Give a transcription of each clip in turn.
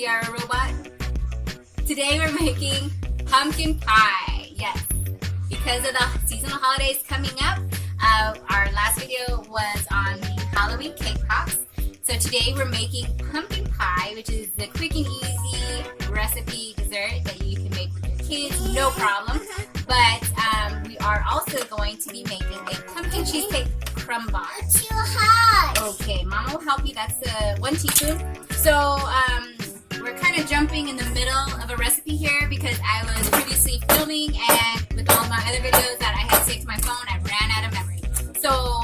we are a robot. Today we're making pumpkin pie. Yes, because of the seasonal holidays coming up, our last video was on the Halloween cake pops. So today we're making pumpkin pie, which is the quick and easy recipe dessert that you can make with your kids, no problem. But we are also going to be making a pumpkin cheesecake crumb bar. Too hot. Okay, Mama will help you. That's 1 teaspoon. So we're kind of jumping in the middle of a recipe here because I was previously filming, and with all my other videos that I had saved to my phone, I ran out of memory. So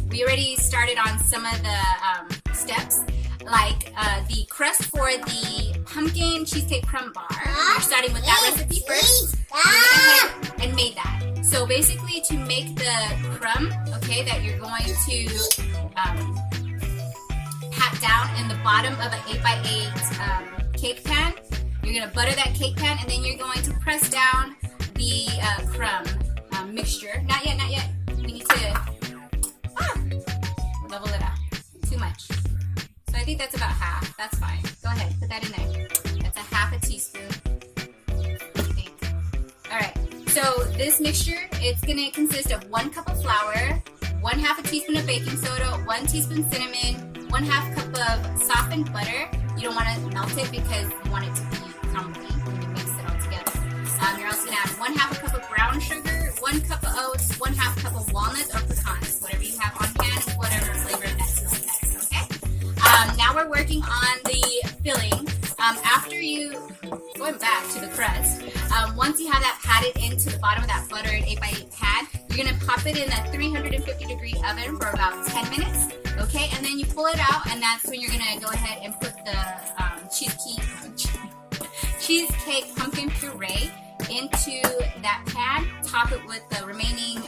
we already started on some of the steps, like the crust for the pumpkin cheesecake crumb bar. We're starting with that recipe first. We went ahead and made that. So basically, to make the crumb, okay, that you're going to pat down in the bottom of an 8x8 cake pan, you're going to butter that cake pan, and then you're going to press down the crumb mixture. Not yet, not yet. We need to level it out. Too much. So I think that's about half. That's fine. Go ahead, put that in there. That's a half a teaspoon, I think. Alright, so this mixture, it's going to consist of 1 cup of flour, 1/2 a teaspoon of baking soda, 1 teaspoon cinnamon, 1/2 cup of softened butter. You don't want to melt it because you want it to be crumbly when you mix it all together. You're also going to add 1/2 a cup of brown sugar, 1 cup of oats, 1/2 cup of walnuts or pecans, whatever you have on hand, whatever flavor that's feels better, okay? Now we're working on the filling. After you, going back to the crust, once you have that patted into the bottom of that buttered 8x8 pan, you're going to pop it in a 350-degree oven for about 10 minutes. Okay, and then you pull it out, and that's when you're going to go ahead and put the cheesecake pumpkin puree into that pan. Top it with the remaining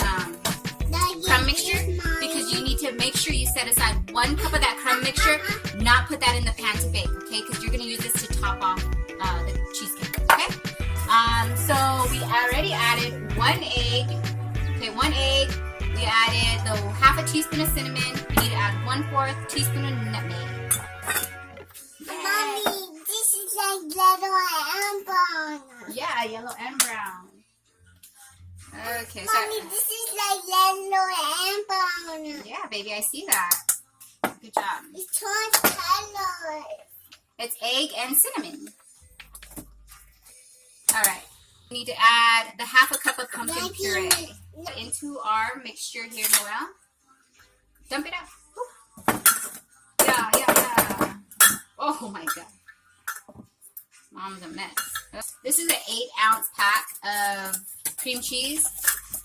crumb mixture, because you need to make sure you set aside 1 cup of that crumb mixture, not put that in the pan to bake, okay, because you're going to use this to top off the cheesecake, okay? So we already added 1 egg, okay, 1 egg. We added the 1/2 teaspoon of cinnamon. We need to add 1/4 teaspoon of nutmeg. Mommy, this is like yellow and brown. Yeah, yellow and brown. Okay, so Mommy, this is like yellow and brown. yeah, baby, I see that. Good job. It's one color. It's egg and cinnamon. All right. We need to add the 1/2 cup of pumpkin puree into our mixture here, Noelle. Dump it out. Woo. Yeah, yeah, yeah. Oh my God. Mom's a mess. This is an 8-ounce pack of cream cheese.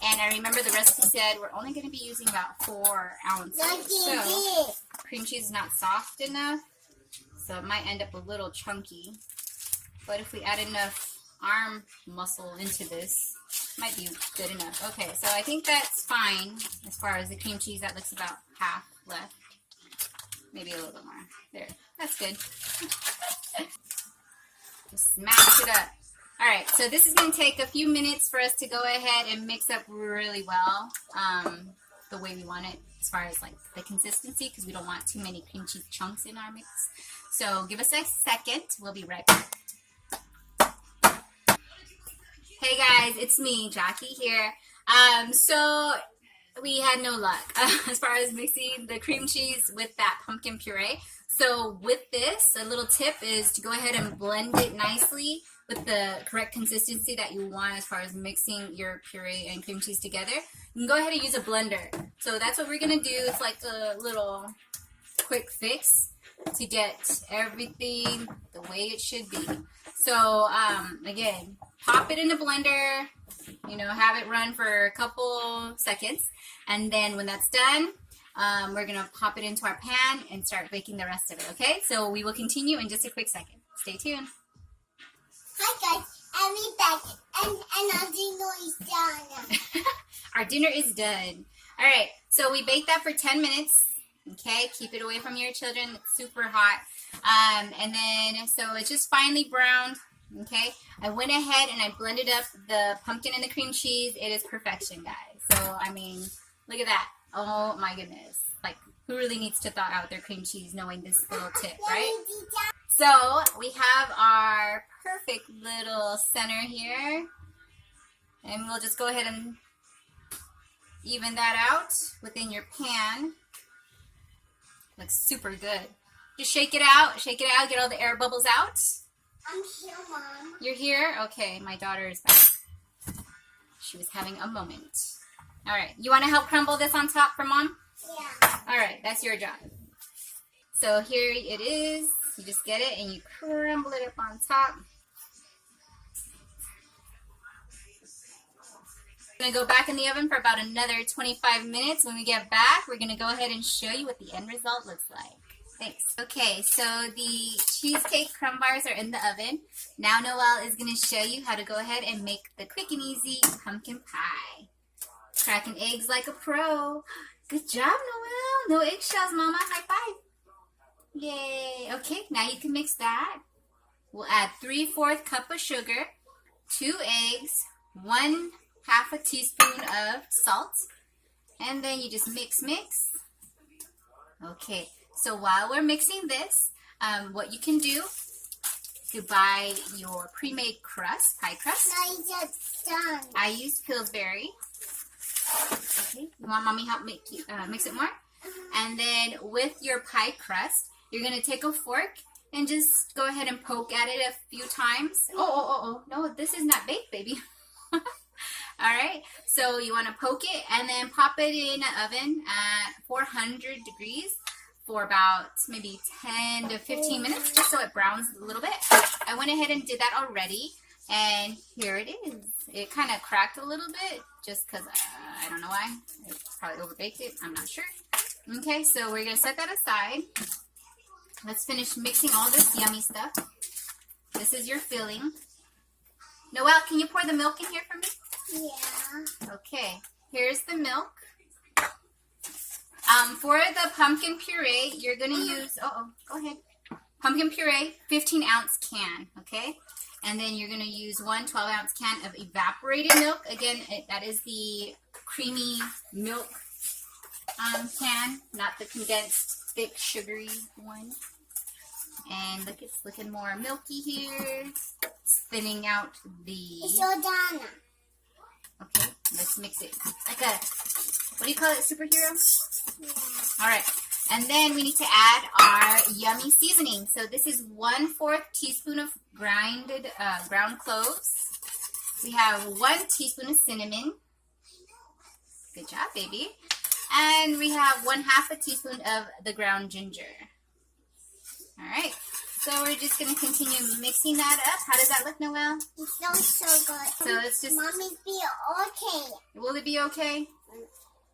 And I remember the recipe said we're only going to be using about 4 ounces. So cream cheese is not soft enough, so it might end up a little chunky. But if we add enough arm muscle into this, might be good enough. Okay, so I think that's fine as far as the cream cheese. That looks about half left. Maybe a little bit more. There, that's good. Just smash it up. Alright, so this is going to take a few minutes for us to go ahead and mix up really well the way we want it as far as like the consistency, because we don't want too many cream cheese chunks in our mix. So give us a second. We'll be right back. Hey guys, it's me, Jackie here. So we had no luck as far as mixing the cream cheese with that pumpkin puree. So with this, a little tip is to go ahead and blend it nicely with the correct consistency that you want as far as mixing your puree and cream cheese together. You can go ahead and use a blender. So that's what we're going to do. It's like a little quick fix to get everything the way it should be. So again, pop it in the blender, you know, have it run for a couple seconds, and then when that's done, we're going to pop it into our pan and start baking the rest of it, okay? So we will continue in just a quick second. Stay tuned. Hi guys, I'll be back, and our dinner is done. Our dinner is done. All right, so we baked that for 10 minutes, okay? Keep it away from your children. It's super hot. And then, so it's just finely browned. Okay, I went ahead and I blended up the pumpkin and the cream cheese. It is perfection, guys. So, I mean, look at that. Oh, my goodness. Like, who really needs to thaw out their cream cheese knowing this little tip, right? So we have our perfect little center here. And we'll just go ahead and even that out within your pan. Looks super good. Just shake it out, get all the air bubbles out. I'm here, Mom. You're here? Okay, my daughter is back. She was having a moment. All right, you want to help crumble this on top for Mom? Yeah. All right, that's your job. So here it is. You just get it and you crumble it up on top. We're going to go back in the oven for about another 25 minutes. When we get back, we're going to go ahead and show you what the end result looks like. Thanks. Okay, so the cheesecake crumb bars are in the oven. Now Noelle is going to show you how to go ahead and make the quick and easy pumpkin pie. Cracking eggs like a pro. Good job, Noelle. No eggshells, Mama. High five. Yay. Okay, now you can mix that. We'll add 3/4 cup of sugar, 2 eggs, 1/2 a teaspoon of salt, and then you just mix. Okay, so while we're mixing this, what you can do, you could buy your pre-made crust, pie crust. No, it's just done. I use Pillsbury. Okay, you want Mommy help mix it more? And then with your pie crust, you're going to take a fork and just go ahead and poke at it a few times. Oh, no, this is not baked, baby. Alright, so you want to poke it and then pop it in an oven at 400 degrees for about maybe 10 to 15 minutes, just so it browns a little bit. I went ahead and did that already, and here it is. It kind of cracked a little bit, just because, I don't know why. I probably overbaked it, I'm not sure. Okay, so we're going to set that aside. Let's finish mixing all this yummy stuff. This is your filling. Noelle, can you pour the milk in here for me? Yeah. Okay, here's the milk. For the pumpkin puree, you're going to use, go ahead. Pumpkin puree, 15-ounce can, okay? And then you're going to use 1 12-ounce can of evaporated milk. Again, that is the creamy milk can, not the condensed, thick, sugary one. And look, it's looking more milky here. It's thinning out the... It's all done. Okay, let's mix it. Like a, what do you call it, superhero? Yeah. Alright, and then we need to add our yummy seasoning. So this is 1/4 teaspoon of ground cloves. We have 1 teaspoon of cinnamon. Good job, baby. And we have 1/2 a teaspoon of the ground ginger. Alright, so we're just going to continue mixing that up. How does that look, Noelle? It smells so good. So it's just... Mommy, be okay. Will it be okay?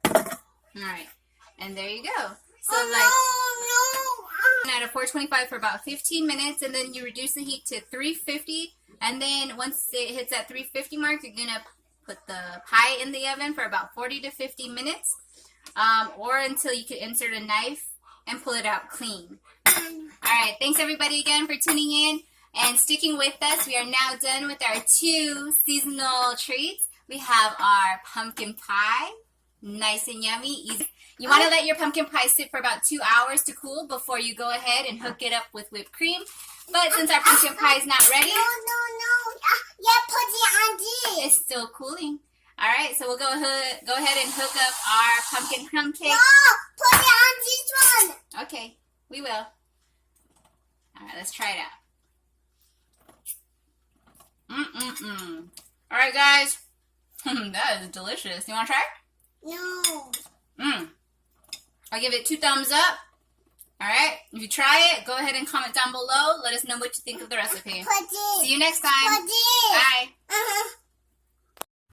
Alright, and there you go. So at a 425 for about 15 minutes, and then you reduce the heat to 350, and then once it hits that 350 mark, you're going to put the pie in the oven for about 40 to 50 minutes, or until you can insert a knife and pull it out clean. Alright, thanks everybody again for tuning in and sticking with us. We are now done with our 2 seasonal treats. We have our pumpkin pie, nice and yummy, easy. You want to let your pumpkin pie sit for about 2 hours to cool before you go ahead and hook it up with whipped cream. But since our pumpkin pie is not ready, No. Yeah, put it on this. it's still cooling. Alright, so we'll go ahead and hook up our pumpkin crumb cake. No, put it on this one. Okay, we will. Alright, let's try it out. Alright, guys. That is delicious. You want to try it? No. I'll give it 2 thumbs up. Alright, if you try it, go ahead and comment down below. Let us know what you think of the recipe. Put it. See you next time. Put it. Bye.